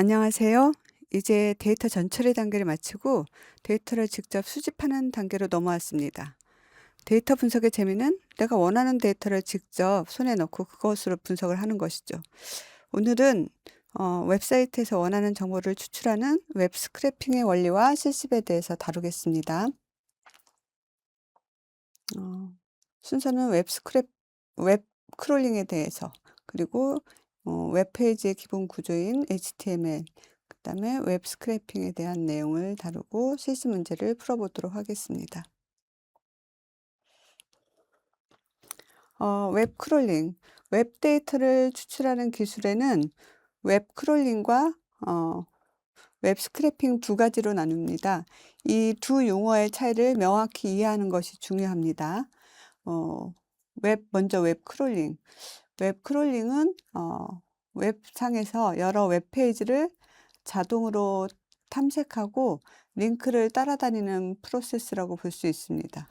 안녕하세요. 이제 데이터 전처리 단계를 마치고 데이터를 직접 수집하는 단계로 넘어왔습니다. 데이터 분석의 재미는 내가 원하는 데이터를 직접 손에 넣고 그것으로 분석을 하는 것이죠. 오늘은 웹사이트에서 원하는 정보를 추출하는 웹 스크래핑의 원리와 실습에 대해서 다루겠습니다. 어, 순서는 웹 크롤링에 대해서, 그리고 웹페이지의 기본 구조인 HTML, 그다음에 웹 스크래핑에 대한 내용을 다루고 실습 문제를 풀어보도록 하겠습니다. 웹 크롤링, 웹 데이터를 추출하는 기술에는 웹 크롤링과 웹 스크래핑 두 가지로 나눕니다. 이 두 용어의 차이를 명확히 이해하는 것이 중요합니다. 어, 먼저 웹 크롤링. 웹 크롤링은 웹상에서 여러 웹페이지를 자동으로 탐색하고 링크를 따라다니는 프로세스라고 볼 수 있습니다.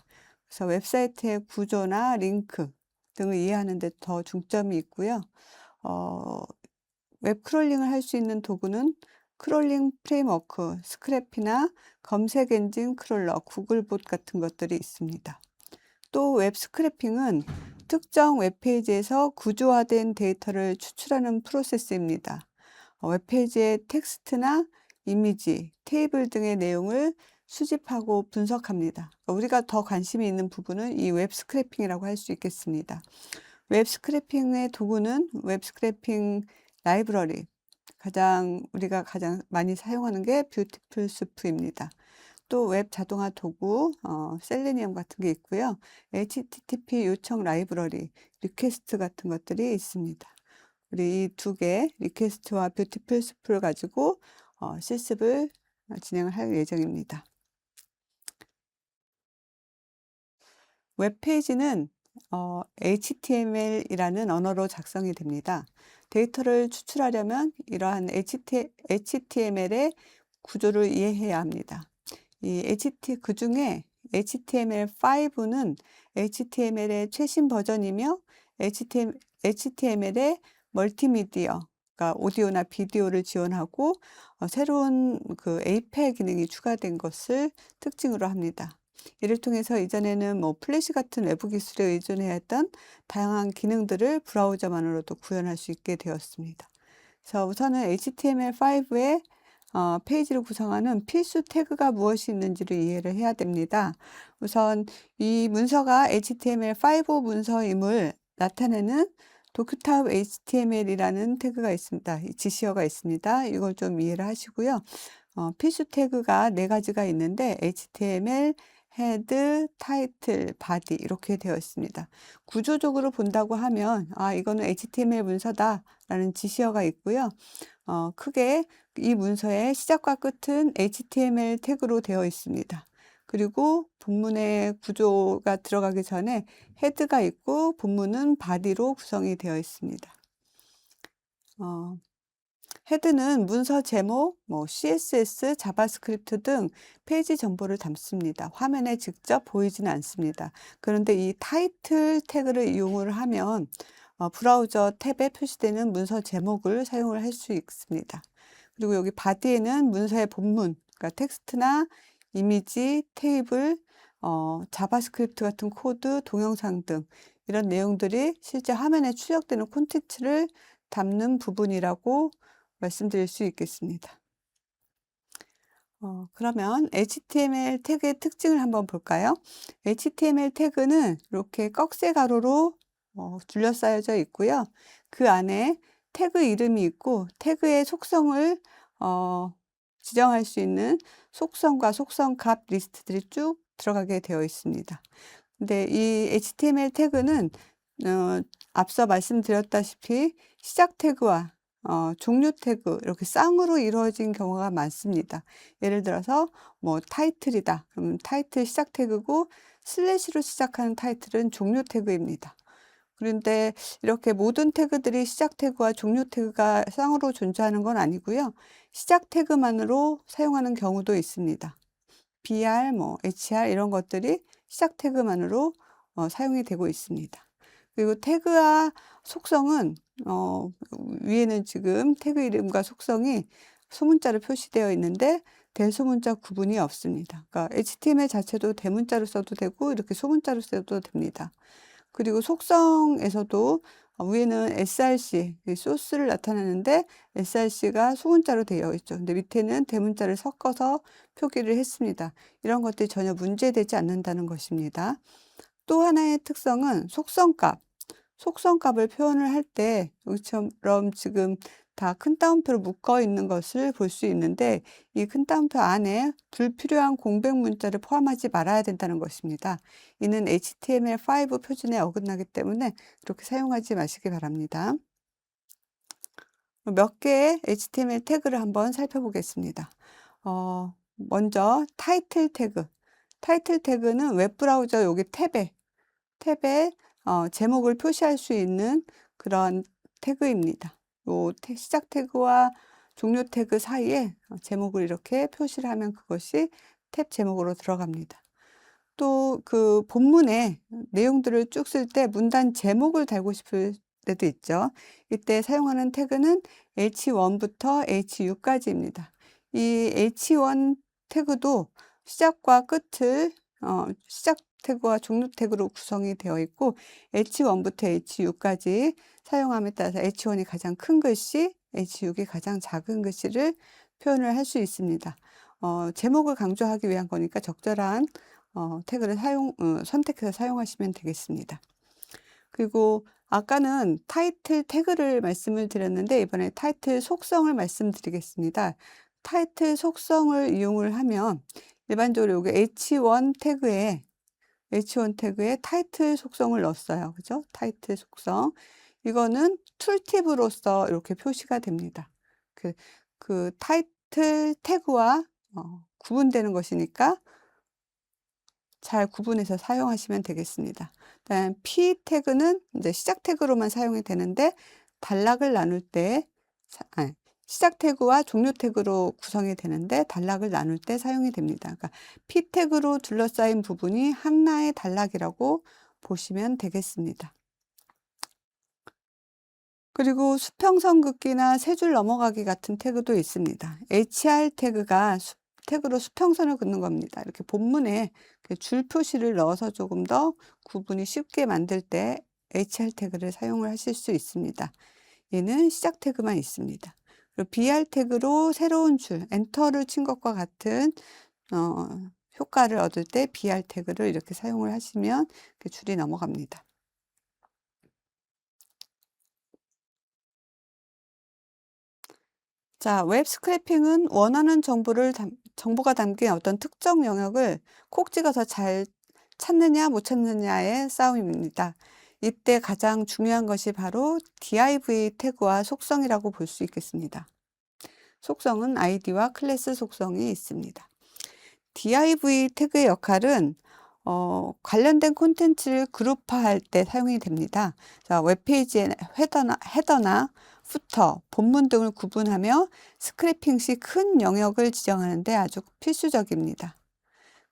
그래서 웹사이트의 구조나 링크 등을 이해하는 데 더 중점이 있고요. 어, 웹 크롤링을 할 수 있는 도구는 크롤링 프레임워크, 스크래피나 검색 엔진 크롤러, 구글봇 같은 것들이 있습니다. 또 웹 스크래핑은 특정 웹페이지에서 구조화된 데이터를 추출하는 프로세스입니다. 웹페이지의 텍스트나 이미지, 테이블 등의 내용을 수집하고 분석합니다. 우리가 더 관심이 있는 부분은 이 웹 스크래핑이라고 할 수 있겠습니다. 웹 스크래핑의 도구는 웹 스크래핑 라이브러리, 우리가 가장 많이 사용하는 게 뷰티풀 수프입니다. 또 웹 자동화 도구, 셀레니엄 같은 게 있고요. HTTP 요청 라이브러리, 리퀘스트 같은 것들이 있습니다. 우리 이 두 개, 리퀘스트와 뷰티풀 수프를 가지고 실습을 진행을 할 예정입니다. 웹페이지는 HTML이라는 언어로 작성이 됩니다. 데이터를 추출하려면 이러한 HTML의 구조를 이해해야 합니다. 그중에 HTML5는 HTML의 최신 버전이며 HTML의 멀티미디어, 그러니까 오디오나 비디오를 지원하고 새로운 그 API 기능이 추가된 것을 특징으로 합니다. 이를 통해서 이전에는 플래시 같은 외부 기술에 의존해야 했던 다양한 기능들을 브라우저만으로도 구현할 수 있게 되었습니다. 그래서 우선은 HTML5의 페이지를 구성하는 필수 태그가 무엇이 있는지를 이해를 해야 됩니다. 우선 이 문서가 HTML5 문서임을 나타내는 도큐탑 HTML이라는 태그가 있습니다. 지시어가 있습니다. 이걸 좀 이해를 하시고요. 필수 태그가 네 가지가 있는데 HTML, 헤드, 타이틀, 바디 이렇게 되어 있습니다. 구조적으로 본다고 하면 이거는 HTML 문서다라는 지시어가 있고요. 크게 이 문서의 시작과 끝은 HTML 태그로 되어 있습니다. 그리고 본문의 구조가 들어가기 전에 헤드가 있고 본문은 바디로 구성이 되어 있습니다. 헤드는 문서 제목, CSS, 자바스크립트 등 페이지 정보를 담습니다. 화면에 직접 보이지는 않습니다. 그런데 이 타이틀 태그를 이용을 하면 브라우저 탭에 표시되는 문서 제목을 사용을 할 수 있습니다. 그리고 여기 바디에는 문서의 본문, 그러니까 텍스트나 이미지, 테이블, 자바스크립트 같은 코드, 동영상 등 이런 내용들이 실제 화면에 출력되는 콘텐츠를 담는 부분이라고 말씀드릴 수 있겠습니다. 그러면 HTML 태그의 특징을 한번 볼까요? HTML 태그는 이렇게 꺽쇠 가로로 둘러싸여져 있고요. 그 안에 태그 이름이 있고 태그의 속성을 지정할 수 있는 속성과 속성 값 리스트들이 쭉 들어가게 되어 있습니다. 근데 이 HTML 태그는 앞서 말씀드렸다시피 시작 태그와 종료 태그 이렇게 쌍으로 이루어진 경우가 많습니다. 예를 들어서 타이틀이다. 그러면 타이틀 시작 태그고 슬래시로 시작하는 타이틀은 종료 태그입니다. 그런데 이렇게 모든 태그들이 시작 태그와 종료 태그가 쌍으로 존재하는 건 아니고요. 시작 태그만으로 사용하는 경우도 있습니다. BR, HR 이런 것들이 시작 태그만으로 사용이 되고 있습니다. 그리고 태그와 속성은 위에는 지금 태그 이름과 속성이 소문자로 표시되어 있는데 대소문자 구분이 없습니다. 그러니까 HTML 자체도 대문자로 써도 되고 이렇게 소문자로 써도 됩니다. 그리고 속성에서도 위에는 src, 소스를 나타내는데 src가 소문자로 되어 있죠. 근데 밑에는 대문자를 섞어서 표기를 했습니다. 이런 것들이 전혀 문제되지 않는다는 것입니다. 또 하나의 특성은 속성값. 속성값을 표현을 할 때 여기처럼 지금 다 큰 따옴표로 묶어 있는 것을 볼 수 있는데 이 큰 따옴표 안에 불필요한 공백 문자를 포함하지 말아야 된다는 것입니다. 이는 HTML5 표준에 어긋나기 때문에 그렇게 사용하지 마시기 바랍니다. 몇 개의 HTML 태그를 한번 살펴보겠습니다. 먼저 타이틀 태그. 타이틀 태그는 웹브라우저 여기 탭에 제목을 표시할 수 있는 그런 태그입니다. 요 시작 태그와 종료 태그 사이에 제목을 이렇게 표시를 하면 그것이 탭 제목으로 들어갑니다. 또 그 본문의 내용들을 쭉 쓸 때 문단 제목을 달고 싶을 때도 있죠. 이때 사용하는 태그는 H1부터 H6까지입니다. 이 H1 태그도 시작과 끝을 시작 태그와 종료 태그로 구성이 되어 있고 H1부터 H6까지 사용함에 따라서 H1이 가장 큰 글씨, H6이 가장 작은 글씨를 표현을 할 수 있습니다. 제목을 강조하기 위한 거니까 적절한 태그를 선택해서 사용하시면 되겠습니다. 그리고 아까는 타이틀 태그를 말씀을 드렸는데 이번에 타이틀 속성을 말씀드리겠습니다. 타이틀 속성을 이용을 하면 일반적으로 여기 H1 태그에 타이틀 속성을 넣었어요. 그죠? 타이틀 속성. 이거는 툴팁으로서 이렇게 표시가 됩니다. 그 타이틀 태그와 구분되는 것이니까 잘 구분해서 사용하시면 되겠습니다. 그다음 P 태그는 이제 시작 태그로만 사용이 되는데 단락을 나눌 때 시작 태그와 종료 태그로 구성이 되는데 단락을 나눌 때 사용이 됩니다. 그러니까 P 태그로 둘러싸인 부분이 하나의 단락이라고 보시면 되겠습니다. 그리고 수평선 긋기나 세 줄 넘어가기 같은 태그도 있습니다. HR 태그로 수평선을 긋는 겁니다. 이렇게 본문에 줄 표시를 넣어서 조금 더 구분이 쉽게 만들 때 HR 태그를 사용을 하실 수 있습니다. 얘는 시작 태그만 있습니다. 그리고 BR 태그로 새로운 줄, 엔터를 친 것과 같은 효과를 얻을 때 BR 태그를 이렇게 사용을 하시면 줄이 넘어갑니다. 자, 웹 스크래핑은 원하는 정보가 담긴 어떤 특정 영역을 콕 찍어서 잘 찾느냐 못 찾느냐의 싸움입니다. 이때 가장 중요한 것이 바로 div 태그와 속성이라고 볼 수 있겠습니다. 속성은 아이디와 클래스 속성이 있습니다. div 태그의 역할은 관련된 콘텐츠를 그룹화할 때 사용이 됩니다. 자, 웹페이지의 헤더나 후터, 본문 등을 구분하며 스크래핑 시 큰 영역을 지정하는 데 아주 필수적입니다.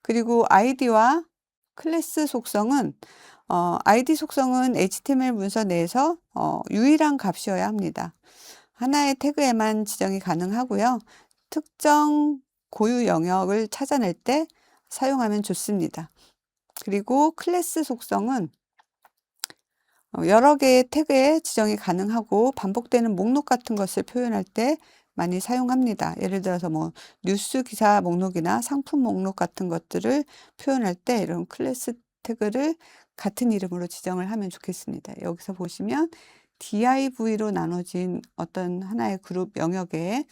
그리고 아이디와 클래스 속성은 아이디 속성은 HTML 문서 내에서 유일한 값이어야 합니다. 하나의 태그에만 지정이 가능하고요. 특정 고유 영역을 찾아낼 때 사용하면 좋습니다. 그리고 클래스 속성은 여러 개의 태그에 지정이 가능하고 반복되는 목록 같은 것을 표현할 때 많이 사용합니다. 예를 들어서 뭐 뉴스 기사 목록이나 상품 목록 같은 것들을 표현할 때 이런 클래스 태그를 같은 이름으로 지정을 하면 좋겠습니다. 여기서 보시면 div로 나눠진 어떤 하나의 그룹 영역에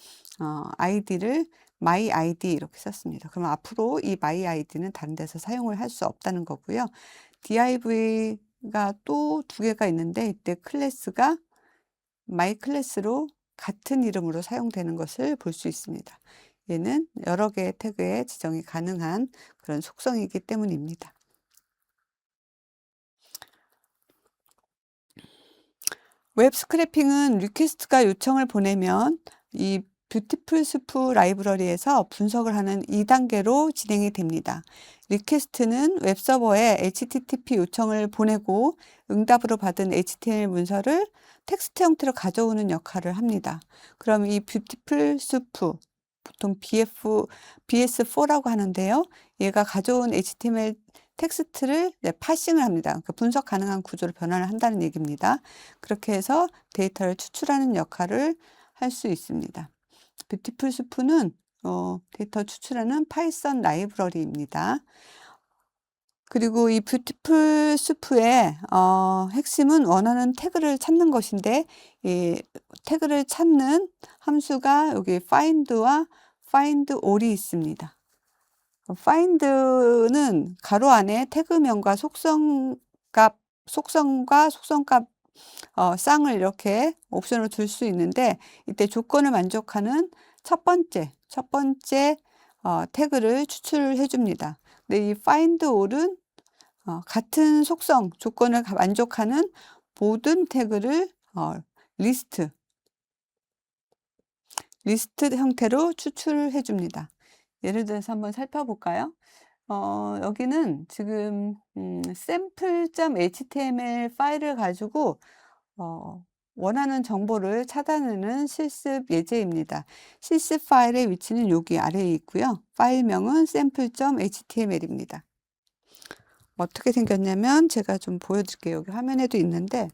아이디를 my id 이렇게 썼습니다. 그럼 앞으로 이 my id는 다른 데서 사용을 할 수 없다는 거고요. div가 또 두 개가 있는데 이때 클래스가 my 클래스로 같은 이름으로 사용되는 것을 볼 수 있습니다. 얘는 여러 개의 태그에 지정이 가능한 그런 속성이기 때문입니다. 웹 스크래핑은 리퀘스트가 요청을 보내면 이 뷰티풀 수프 라이브러리에서 분석을 하는 2단계로 진행이 됩니다. 리퀘스트는 웹서버에 HTTP 요청을 보내고 응답으로 받은 HTML 문서를 텍스트 형태로 가져오는 역할을 합니다. 그럼 이 뷰티풀 수프, 보통 BS4라고 하는데요. 얘가 가져온 HTML 텍스트를 파싱을 합니다. 그러니까 분석 가능한 구조로 변환을 한다는 얘기입니다. 그렇게 해서 데이터를 추출하는 역할을 할 수 있습니다. 뷰티풀 수프는 데이터 추출하는 파이썬 라이브러리입니다. 그리고 이 뷰티풀 수프의 핵심은 원하는 태그를 찾는 것인데, 이 태그를 찾는 함수가 여기 find와 find all이 있습니다. find는 가로 안에 태그명과 속성과 속성값 쌍을 이렇게 옵션으로 둘 수 있는데, 이때 조건을 만족하는 첫 번째 태그를 추출해 줍니다. 근데 이 find all은 같은 속성 조건을 만족하는 모든 태그를 리스트 형태로 추출해 줍니다. 예를 들어서 한번 살펴볼까요? 여기는 지금 sample.html 파일을 가지고 원하는 정보를 찾아내는 실습 예제입니다. 실습 파일의 위치는 여기 아래에 있고요. 파일명은 sample.html입니다. 어떻게 생겼냐면 제가 좀 보여드릴게요. 여기 화면에도 있는데,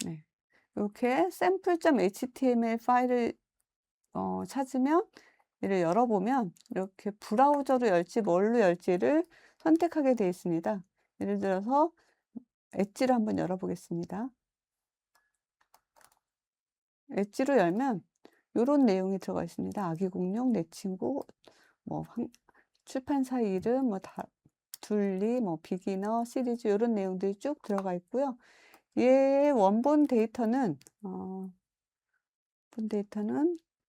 네. 이렇게 sample.html 파일을 찾으면, 얘를 열어보면 이렇게 브라우저로 열지 뭘로 열지를 선택하게 되어 있습니다. 예를 들어서 엣지를 한번 열어보겠습니다. 엣지로 열면 이런 내용이 들어가 있습니다. 아기 공룡, 내 친구, 출판사 이름, 둘리, 비기너 시리즈 이런 내용들이 쭉 들어가 있고요. 얘의 원본 데이터는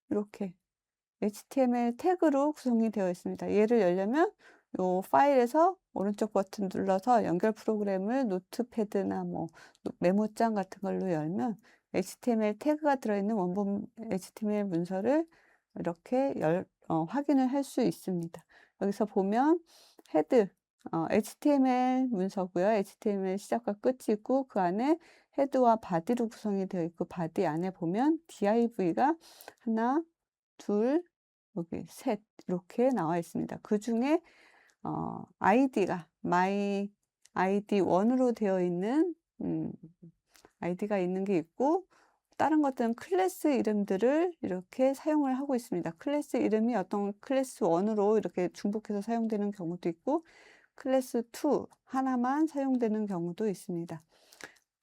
이렇게 HTML 태그로 구성이 되어 있습니다. 얘를 열려면 이 파일에서 오른쪽 버튼 눌러서 연결 프로그램을 노트패드나 메모장 같은 걸로 열면 HTML 태그가 들어있는 원본 HTML 문서를 이렇게 확인을 할 수 있습니다. 여기서 보면 헤드, HTML 문서고요. HTML 시작과 끝이 있고 그 안에 헤드와 바디로 구성이 되어 있고, 바디 안에 보면 div가 하나, 둘, 여기 셋 이렇게 나와 있습니다. 그 중에 아이디가 my id 1으로 되어 있는 아이디가 있는 게 있고, 다른 것들은 클래스 이름들을 이렇게 사용을 하고 있습니다. 클래스 이름이 어떤 클래스 1으로 이렇게 중복해서 사용되는 경우도 있고, 클래스 2 하나만 사용되는 경우도 있습니다.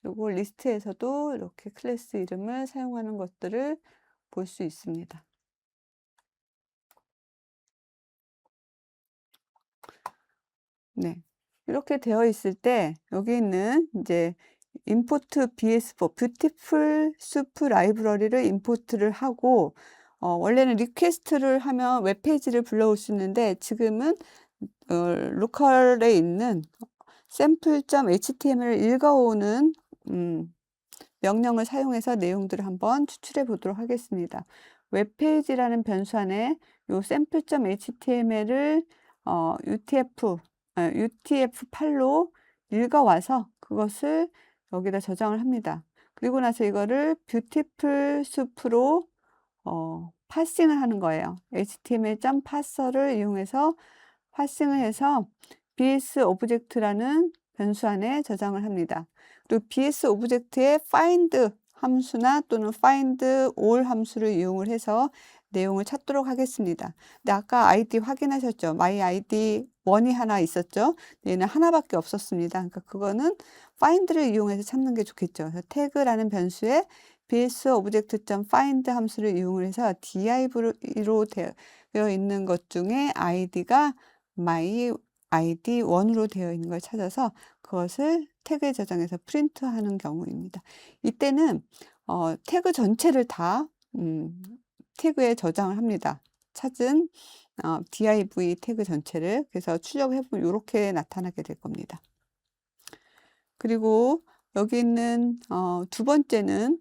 그리고 리스트에서도 이렇게 클래스 이름을 사용하는 것들을 볼 수 있습니다. 네. 이렇게 되어 있을 때 여기 있는 이제 import bs4 뷰티풀 수프 라이브러리를 임포트를 하고, 원래는 리퀘스트를 하면 웹페이지를 불러올 수 있는데, 지금은 로컬에 있는 sample.html을 읽어오는 명령을 사용해서 내용들을 한번 추출해 보도록 하겠습니다. 웹페이지라는 변수 안에 이 sample.html을 UTF-8로 읽어와서 그것을 여기다 저장을 합니다. 그리고 나서 이거를 뷰티풀 수프로 파싱을 하는 거예요. html.parser를 이용해서 파싱을 해서 bs 오브젝트라는 변수 안에 저장을 합니다. 그리고 bs 오브젝트의 find 함수나 또는 find all 함수를 이용을 해서 내용을 찾도록 하겠습니다. 근데 아까 아이디 확인하셨죠? my id 1이 하나 있었죠? 얘는 하나밖에 없었습니다. 그러니까 그거는 find를 이용해서 찾는 게 좋겠죠. 그래서 태그라는 변수에 bs 오브젝트.find 함수를 이용을 해서 div로 되어 있는 것 중에 id가 my id 1으로 되어 있는 걸 찾아서 그것을 태그에 저장해서 프린트하는 경우입니다. 이때는 태그 전체를 다 태그에 저장을 합니다. 찾은 div 태그 전체를. 그래서 출력을 해보면 이렇게 나타나게 될 겁니다. 그리고 여기 있는 두 번째는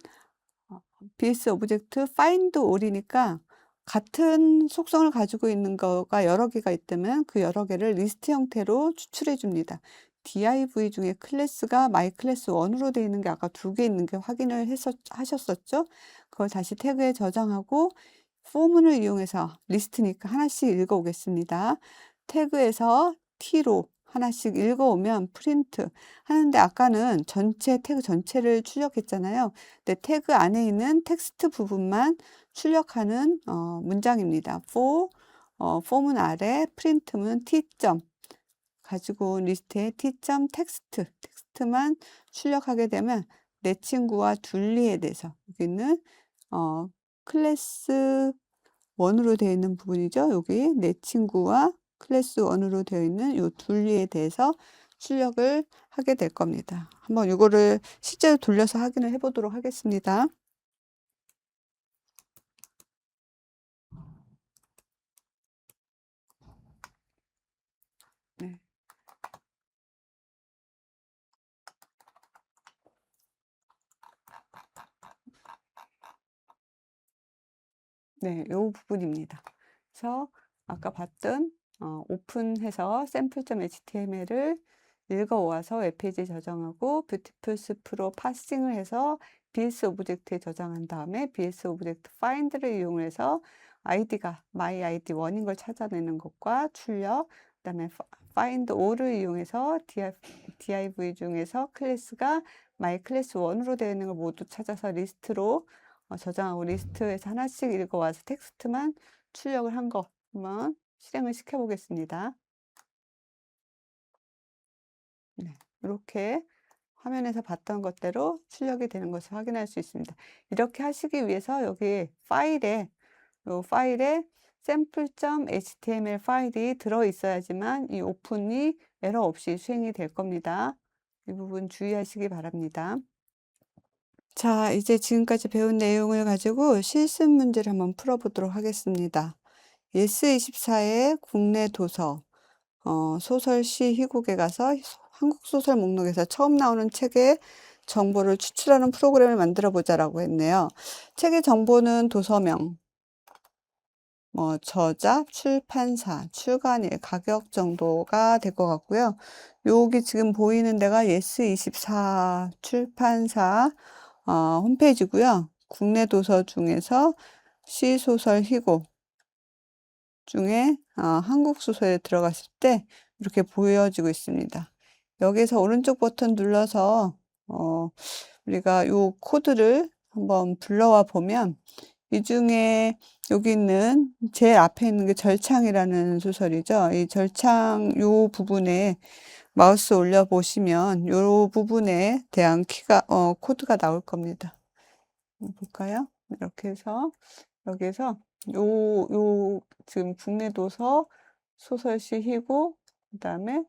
BS 오브젝트 find all이니까 같은 속성을 가지고 있는 거가 여러 개가 있다면 그 여러 개를 리스트 형태로 추출해 줍니다. div 중에 클래스가 myClass1으로 되어 있는 게 아까 2개 있는 게 확인을 하셨었죠? 그걸 다시 태그에 저장하고 포문을 이용해서 리스트니까 하나씩 읽어 오겠습니다. 태그에서 t로 하나씩 읽어 오면 프린트 하는데 아까는 전체 태그 전체를 출력했잖아요. 근데 태그 안에 있는 텍스트 부분만 출력하는 문장입니다. 폼은 아래, 프린트는 t 점 가지고 온 리스트에 t 점 텍스트만 출력하게 되면 내 친구와 둘리에 대해서 여기는 클래스 1으로 되어 있는 부분이죠. 여기 내 친구와 클래스 1으로 되어 있는 이 둘리에 대해서 출력을 하게 될 겁니다. 한번 이거를 실제로 돌려서 확인을 해 보도록 하겠습니다. 네. 네, 요 부분입니다. 그래서 아까 봤던 오픈해서 sample.html을 읽어와서 웹페이지에 저장하고 뷰티풀스 프로 파싱을 해서 BS 오브젝트에 저장한 다음에 BS 오브젝트 find를 이용해서 아이디가 myID1인 걸 찾아내는 것과 출력, 그다음에 find all을 이용해서 div 중에서 클래스가 myClass1으로 되어 있는 걸 모두 찾아서 리스트로 저장하고 리스트에서 하나씩 읽어와서 텍스트만 출력을 한 거 한번 실행을 시켜 보겠습니다. 네, 이렇게 화면에서 봤던 것대로 출력이 되는 것을 확인할 수 있습니다. 이렇게 하시기 위해서 여기 파일에 sample.html 파일이 들어 있어야지만 이 오픈이 에러 없이 수행이 될 겁니다. 이 부분 주의하시기 바랍니다. 자, 이제 지금까지 배운 내용을 가지고 실습 문제를 한번 풀어보도록 하겠습니다. 예스24의 국내 도서, 소설, 시, 희곡에 가서 한국 소설 목록에서 처음 나오는 책의 정보를 추출하는 프로그램을 만들어 보자라고 했네요. 책의 정보는 도서명, 저자, 출판사, 출간일, 가격 정도가 될 것 같고요. 여기 지금 보이는 데가 예스24 출판사 홈페이지고요. 국내 도서 중에서 시, 소설, 희곡 중에 한국 소설에 들어갔을 때 이렇게 보여지고 있습니다. 여기서 오른쪽 버튼 눌러서 우리가 요 코드를 한번 불러와 보면 이 중에 여기 있는 제일 앞에 있는 게 절창이라는 소설이죠. 이 절창 요 부분에 마우스 올려 보시면 요 부분에 대한 코드가 나올 겁니다. 볼까요? 이렇게 해서 여기에서 지금 국내 도서, 소설, 시, 희곡, 그다음에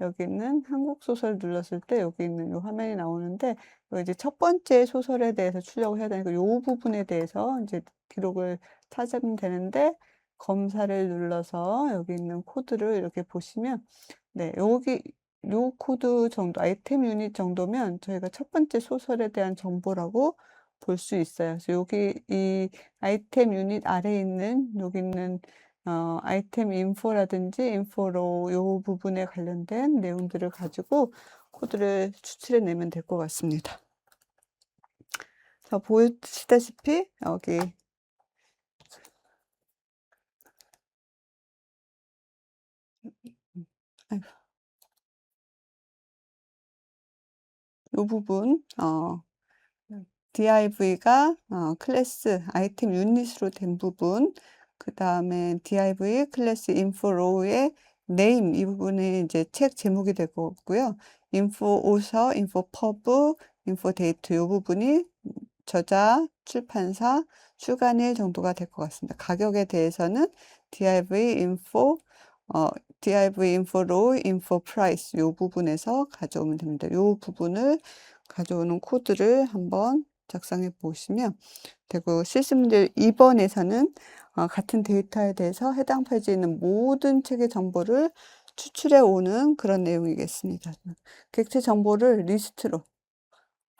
여기 있는 한국 소설 눌렀을 때 여기 있는 요 화면이 나오는데 이제 첫 번째 소설에 대해서 출력을 해야 되니까 요 부분에 대해서 이제 기록을 찾으면 되는데 검사를 눌러서 여기 있는 코드를 이렇게 보시면 네, 여기 요 코드 정도 아이템 유닛 정도면 저희가 첫 번째 소설에 대한 정보라고 볼 수 있어요. 그래서 여기 이 아이템 유닛 아래에 있는 여기 있는 아이템 인포라든지 인포로 요 부분에 관련된 내용들을 가지고 코드를 추출해 내면 될 것 같습니다. 자, 보시다시피 여기 아이고, 요 부분 div가 클래스 아이템 유닛으로 된 부분, 그 다음에 div 클래스 info row의 name 이 부분이 이제 책 제목이 될 것 같고요. info author, info pub, info date 이 부분이 저자, 출판사, 출간일 정도가 될 것 같습니다. 가격에 대해서는 div info row, info price 이 부분에서 가져오면 됩니다. 이 부분을 가져오는 코드를 한번 작성해 보시면 되고, 실습 문제 2번에서는 같은 데이터에 대해서 해당 페이지에 있는 모든 책의 정보를 추출해 오는 그런 내용이겠습니다. 객체 정보를 리스트로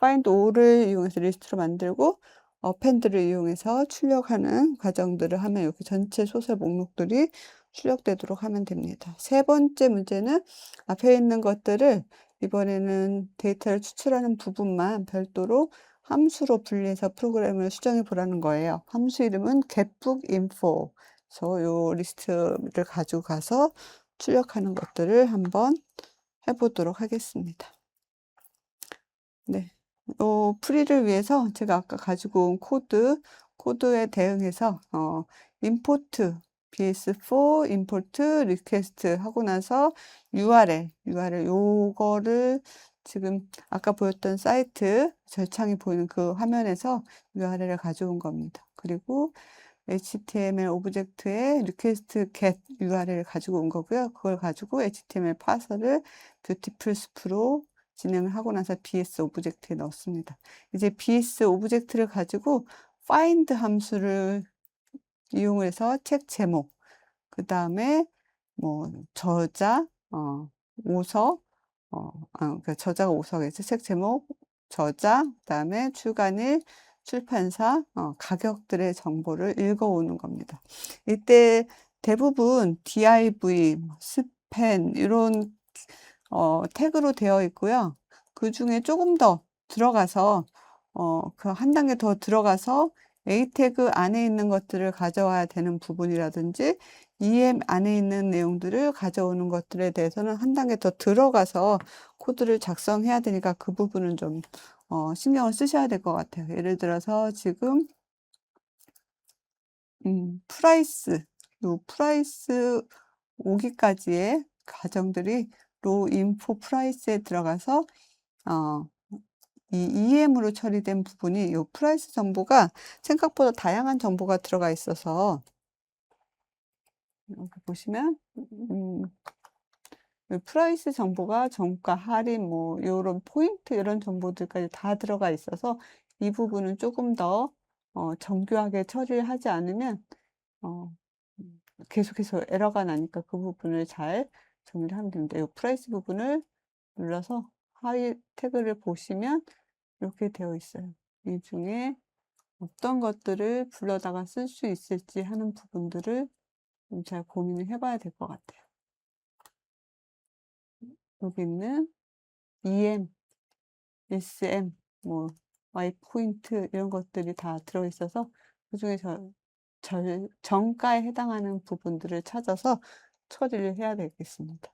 find all을 이용해서 리스트로 만들고 append를 이용해서 출력하는 과정들을 하면 이렇게 전체 소설 목록들이 출력되도록 하면 됩니다. 세 번째 문제는 앞에 있는 것들을 이번에는 데이터를 추출하는 부분만 별도로 함수로 분리해서 프로그램을 수정해 보라는 거예요. 함수 이름은 getBookInfo. 그래서 요 리스트를 가지고 가서 출력하는 것들을 한번 해보도록 하겠습니다. 네. 풀이를 위해서 제가 아까 가지고 온 코드에 대응해서 import bs4 import request 하고 나서 URL 요거를 지금 아까 보였던 사이트 절창이 보이는 그 화면에서 URL을 가져온 겁니다. 그리고 HTML 오브젝트에 request get URL을 가지고 온 거고요. 그걸 가지고 HTML 파서를 뷰티풀 숲으로 진행을 하고 나서 BS 오브젝트에 넣었습니다. 이제 BS 오브젝트를 가지고 find 함수를 이용해서 책 제목, 그 다음에 뭐 저자, 오서, 그러니까 저자가 오서겠죠. 책 제목, 저자, 그 다음에 출간일, 출판사, 가격들의 정보를 읽어오는 겁니다. 이때 대부분 div, 스팬 이런 태그로 되어 있고요. 그중에 조금 더 들어가서 그 한 단계 더 들어가서 A 태그 안에 있는 것들을 가져와야 되는 부분이라든지 EM 안에 있는 내용들을 가져오는 것들에 대해서는 한 단계 더 들어가서 코드를 작성해야 되니까 그 부분은 좀 신경을 쓰셔야 될 것 같아요. 예를 들어서 지금 프라이스 오기까지의 과정들이 로 인포 프라이스에 들어가서 이 EM으로 처리된 부분이 요 프라이스 정보가 생각보다 다양한 정보가 들어가 있어서 여기 보시면 요 프라이스 정보가 정가, 할인, 뭐 요런 포인트 이런 정보들까지 다 들어가 있어서 이 부분은 조금 더 정교하게 처리를 하지 않으면 어 계속해서 에러가 나니까 그 부분을 잘 정리를 하면 됩니다. 요 프라이스 부분을 눌러서 하위 태그를 보시면 이렇게 되어 있어요. 이 중에 어떤 것들을 불러다가 쓸 수 있을지 하는 부분들을 좀 잘 고민을 해 봐야 될 것 같아요. 여기 있는 EM, SM, 뭐 Y 포인트 이런 것들이 다 들어 있어서 그중에 정가에 해당하는 부분들을 찾아서 처리를 해야 되겠습니다.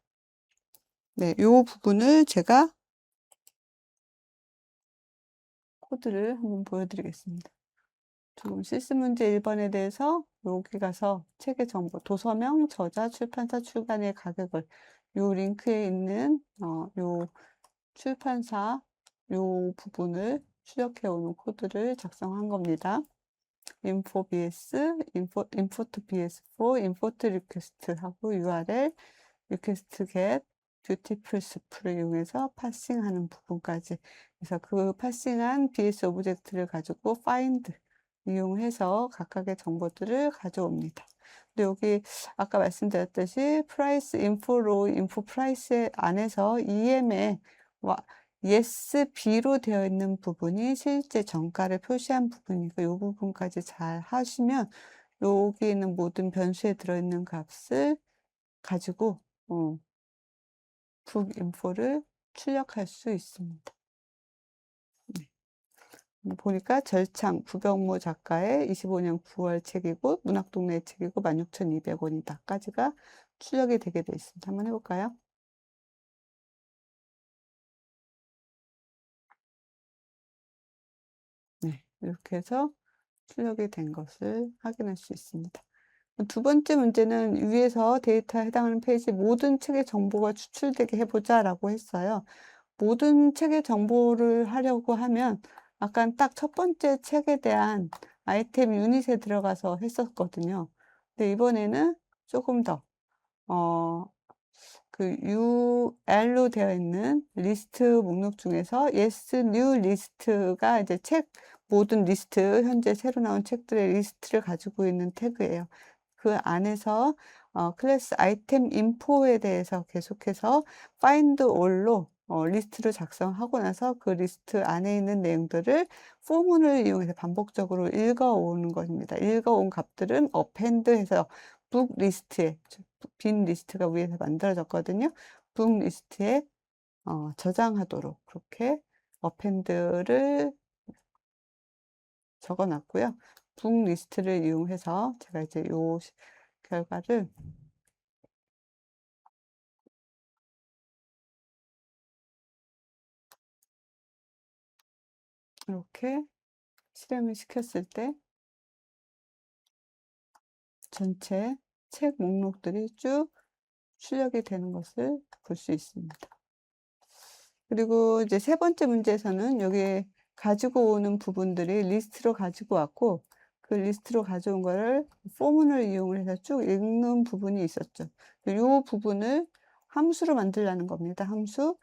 네, 요 부분을 제가 코드를 한번 보여드리겠습니다. 지금 실습 문제 1번에 대해서 여기 가서 책의 정보, 도서명, 저자, 출판사, 출간의 가격을 요 링크에 있는 요 출판사 요 부분을 출력해 오는 코드를 작성한 겁니다. info bs, import bs4, import request 하고 URL, request get, 뷰티풀 숲을 이용해서 파싱하는 부분까지. 그래서 그 파싱한 BS 오브젝트를 가지고 find 이용해서 각각의 정보들을 가져옵니다. 근데 여기 아까 말씀드렸듯이 price info로 info price 안에서 EM에 yes, B로 되어 있는 부분이 실제 정가를 표시한 부분이고 이 부분까지 잘 하시면 여기 있는 모든 변수에 들어있는 값을 가지고 북 인포를 출력할 수 있습니다. 네. 보니까 절창 부병모 작가의 25년 9월 책이고 문학동네 책이고 16,200원이다까지가 출력이 되게 되어 있습니다. 한번 해볼까요? 네, 이렇게 해서 출력이 된 것을 확인할 수 있습니다. 두 번째 문제는 위에서 데이터에 해당하는 페이지 모든 책의 정보가 추출되게 해보자라고 했어요. 모든 책의 정보를 하려고 하면 아까 딱 첫 번째 책에 대한 아이템 유닛에 들어가서 했었거든요. 근데 이번에는 조금 더 그 UL로 되어 있는 리스트 목록 중에서 yes new list가 이제 책 모든 리스트 현재 새로 나온 책들의 리스트를 가지고 있는 태그예요. 그 안에서 클래스 아이템 인포에 대해서 계속해서 find all로 리스트를 작성하고 나서 그 리스트 안에 있는 내용들을 포문을 이용해서 반복적으로 읽어오는 것입니다. 읽어온 값들은 append해서 북 리스트에 빈 리스트가 위에서 만들어졌거든요. 북 리스트에 저장하도록 그렇게 append를 적어 놨고요. 북 리스트를 이용해서 제가 이제 요 결과를 이렇게 실행을 시켰을 때 전체 책 목록들이 쭉 출력이 되는 것을 볼 수 있습니다. 그리고 이제 세 번째 문제에서는 여기에 가지고 오는 부분들이 리스트로 가지고 왔고 그 리스트로 가져온 거를 포문을 이용을 해서 쭉 읽는 부분이 있었죠. 요 부분을 함수로 만들라는 겁니다. 함수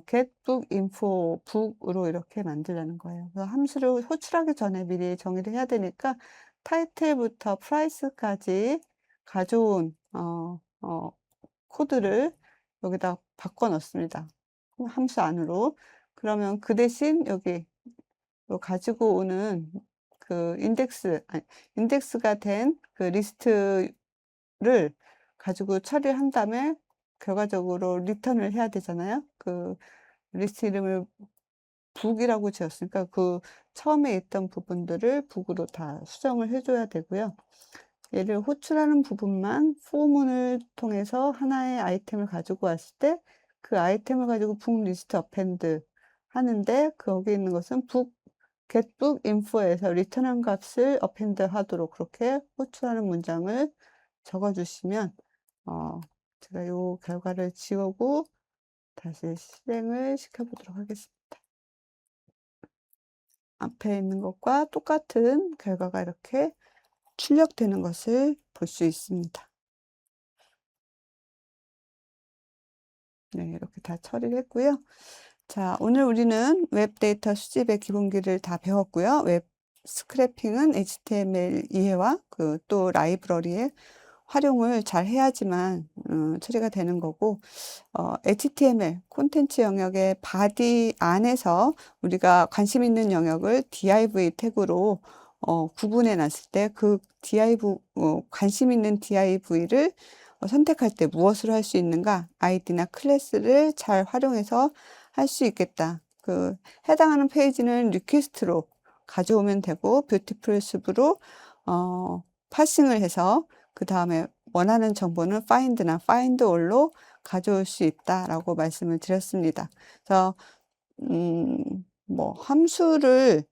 get book info book으로 이렇게 만들라는 거예요. 그래서 함수를 호출하기 전에 미리 정의를 해야 되니까 타이틀부터 프라이스까지 가져온 코드를 여기다 바꿔 넣습니다. 함수 안으로. 그러면 그 대신 여기 요 가지고 오는 그 인덱스가 된 그 리스트를 가지고 처리를 한 다음에 결과적으로 리턴을 해야 되잖아요. 그 리스트 이름을 북이라고 지었으니까 그 처음에 있던 부분들을 북으로 다 수정을 해 줘야 되고요. 얘를 호출하는 부분만 포문을 통해서 하나의 아이템을 가지고 왔을 때 그 아이템을 가지고 북 리스트 append 하는데 거기 있는 것은 get book info에서 리턴한 값을 append 하도록 그렇게 호출하는 문장을 적어 주시면 제가 요 결과를 지우고 다시 실행을 시켜 보도록 하겠습니다. 앞에 있는 것과 똑같은 결과가 이렇게 출력되는 것을 볼 수 있습니다. 네, 이렇게 다 처리를 했고요. 자, 오늘 우리는 웹 데이터 수집의 기본기를 다 배웠고요. 웹 스크래핑은 HTML 이해와 그 또 라이브러리의 활용을 잘 해야지만 처리가 되는 거고, HTML 콘텐츠 영역의 바디 안에서 우리가 관심 있는 영역을 div 태그로 구분해 놨을 때 그 관심 있는 div를 선택할 때 무엇을 할 수 있는가? 아이디나 클래스를 잘 활용해서 할 수 있겠다. 그 해당하는 페이지는 리퀘스트로 가져오면 되고 뷰티풀 숲으로 파싱을 해서 그 다음에 원하는 정보는 find나 find all로 가져올 수 있다라고 말씀을 드렸습니다. 그래서 뭐 함수를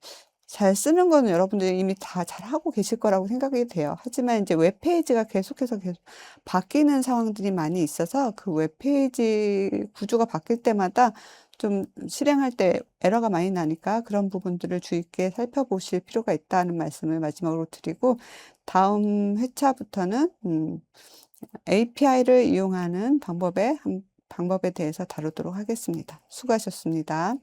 잘 쓰는 거는 여러분들이 이미 다 잘하고 계실 거라고 생각이 돼요. 하지만 이제 웹페이지가 계속해서 계속 바뀌는 상황들이 많이 있어서 그 웹페이지 구조가 바뀔 때마다 좀 실행할 때 에러가 많이 나니까 그런 부분들을 주의 있게 살펴보실 필요가 있다는 말씀을 마지막으로 드리고 다음 회차부터는 API를 이용하는 방법에 대해서 다루도록 하겠습니다. 수고하셨습니다.